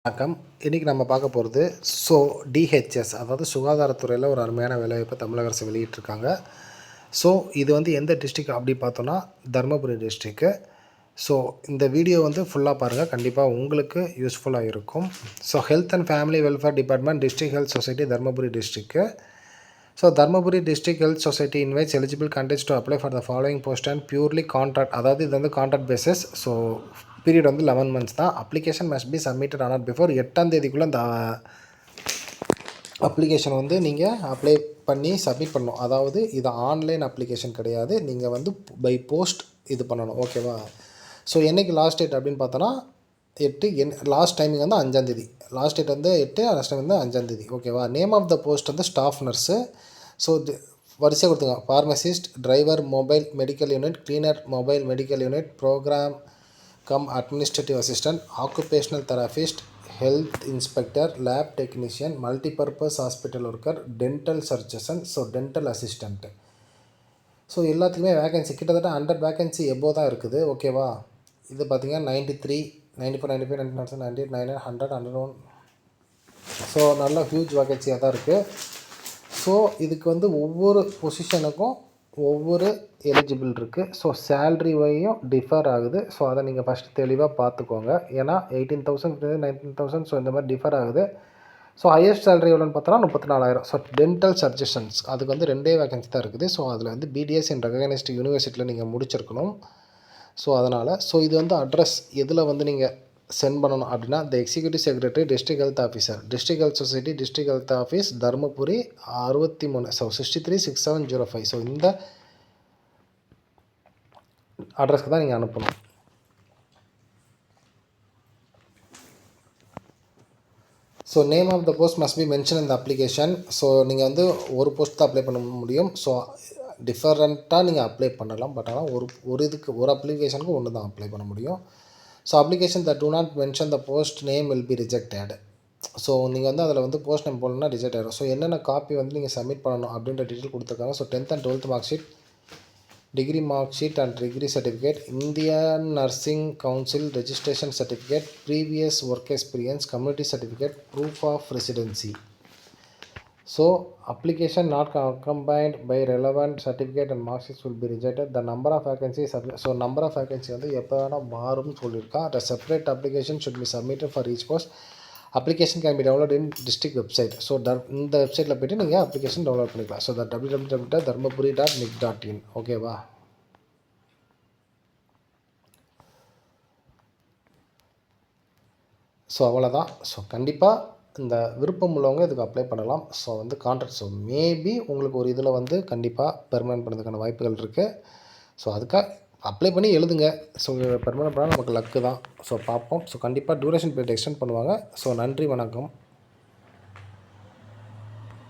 வணக்கம். இன்றைக்கி நம்ம பார்க்க போகிறது டிஹெச்எஸ், அதாவது சுகாதாரத்துறையில் ஒரு அருமையான வேலைவாய்ப்பை தமிழக அரசு வெளியிட்டிருக்காங்க. இது வந்து எந்த டிஸ்ட்ரிக்ட் அப்படி பார்த்தோன்னா தருமபுரி டிஸ்ட்ரிக்கு. இந்த வீடியோ வந்து ஃபுல்லாக பாருங்கள், கண்டிப்பாக உங்களுக்கு யூஸ்ஃபுல்லாக இருக்கும். Health and family welfare department, district health society, Dharmapuri district. Dharmapuri district health society invites eligible candidates to apply for the following post and purely contract, அதாவது இது வந்து கான்ட்ராக்ட் பேசிஸ். பீரியட் வந்து 11 months தான். அப்ளிகேஷன் மஸ்ட் பி சப்மிட்டட் ஆனால் before 8ஆம் தேதிக்குள்ளே இந்த application வந்து நீங்கள் அப்ளை பண்ணி சப்மிட் பண்ணணும். அதாவது இது ஆன்லைன் அப்ளிகேஷன் கிடையாது, நீங்கள் வந்து பை போஸ்ட் இது பண்ணணும். ஓகேவா? என்றைக்கு லாஸ்ட் டேட் அப்படின்னு பார்த்தோன்னா 8, லாஸ்ட் டைமிங் வந்து 5ஆம் தேதி. லாஸ்ட் டேட் வந்து 8, லாஸ்ட் டைம் வந்து 5ஆம் தேதி. ஓகேவா? நேம் ஆஃப் த போஸ்ட் வந்து ஸ்டாஃப் நர்ஸு. வரிசையாக கொடுத்துங்க. Pharmacist, driver mobile medical unit, cleaner mobile medical unit, programme administrative assistant, occupational therapist, health inspector, lab technician, multipurpose hospital worker, dental surgeon, dental assistant. எல்லாத்துக்குமே vacancy கிட்டத்தட்ட 100 vacancy above தான் இருக்குது. ஓகேவா? இது பார்த்திங்கன்னா 93, 94, 95, 99, 98, 99, 100, 101. நல்ல ஹியூஜ் வேகன்சியாக தான் இருக்குது. இதுக்கு வந்து ஒவ்வொரு பொசிஷனுக்கும் ஒவ்வொரு எலிஜிபிள் இருக்குது. சேல்ரி வையும் டிஃபர் ஆகுது. அதை நீங்கள் ஃபஸ்ட்டு தெளிவாக பார்த்துக்கோங்க. ஏன்னா 18,000 19,000 இந்த மாதிரி டிஃபர் ஆகுது. ஹையஸ்ட் சேலரி எவ்வளோன்னு பார்த்தோன்னா 34,000. டென்டல் சர்ஜன்ஸ் அதுக்கு வந்து 2 வேகன்சி தான் இருக்குது. அதில் வந்து பிடிஎஸ் இன் ரெகனைஸ்டு யூனிவர்சிட்டியில் நீங்கள் முடிச்சிருக்கணும். அதனால் இது வந்து அட்ரஸ் எதில் வந்து நீங்கள் சென்ட் பண்ணணும் அப்படின்னா, the executive secretary, district health officer, district health society, district health office, Dharmapuri 63 636705. இந்த அட்ரஸ்க்கு தான் நீங்கள் அனுப்பணும். Name of the post must be mention இந்த அப்ளிகேஷன். நீங்கள் வந்து ஒரு போஸ்ட் தான் அப்ளை பண்ண முடியும். டிஃபரெண்ட்டாக நீங்கள் அப்ளை பண்ணலாம். பட் ஆனால் ஒரு அப்ளிகேஷனுக்கு ஒன்று தான் அப்ளை பண்ண முடியும். Application that do not mention the post name will be rejected. நீங்கள் வந்து அதில் வந்து போஸ்ட் நேம் போடணும்னா ரிஜெக்ட் ஆகிடும். என்னென்ன காப்பி வந்து நீங்கள் சப்மிட் பண்ணணும் அப்படின்ற டீட்டெயில் கொடுத்துருக்காங்க. 10th and 12th mark sheet, degree mark sheet and degree certificate, Indian nursing council registration certificate, previous work experience, community certificate, proof of residency. Application not accompanied by relevant certificate and mark sheets will be rejected. The number of vacancies, number of vacancy வந்து எப்போ வேணால் மாறும்னு சொல்லியிருக்கான். The separate application should be submitted for each post. Application can be downloaded in district website. இந்த வெப்சைட்டில் போய்ட்டு நீங்கள் application download பண்ணிக்கலாம். www.dharmapuri.nic.in. ஓகேவா? அவ்வளோதான். கண்டிப்பாக இந்த விருப்பம் உள்ளவங்க இதுக்கு அப்ளை பண்ணலாம். வந்து கான்ட்ராக்ட் மேபி உங்களுக்கு ஒரு இதில் வந்து கண்டிப்பாக பெர்மனெண்ட் பண்ணுறதுக்கான வாய்ப்புகள் இருக்குது. அதுக்காக அப்ளை பண்ணி எழுதுங்க. பெர்மனெண்ட் பண்ணால் நமக்கு லக்கு தான். பார்ப்போம். கண்டிப்பாக டியூரேஷன் பீரியட் எக்ஸ்டெண்ட் பண்ணுவாங்க. நன்றி, வணக்கம்.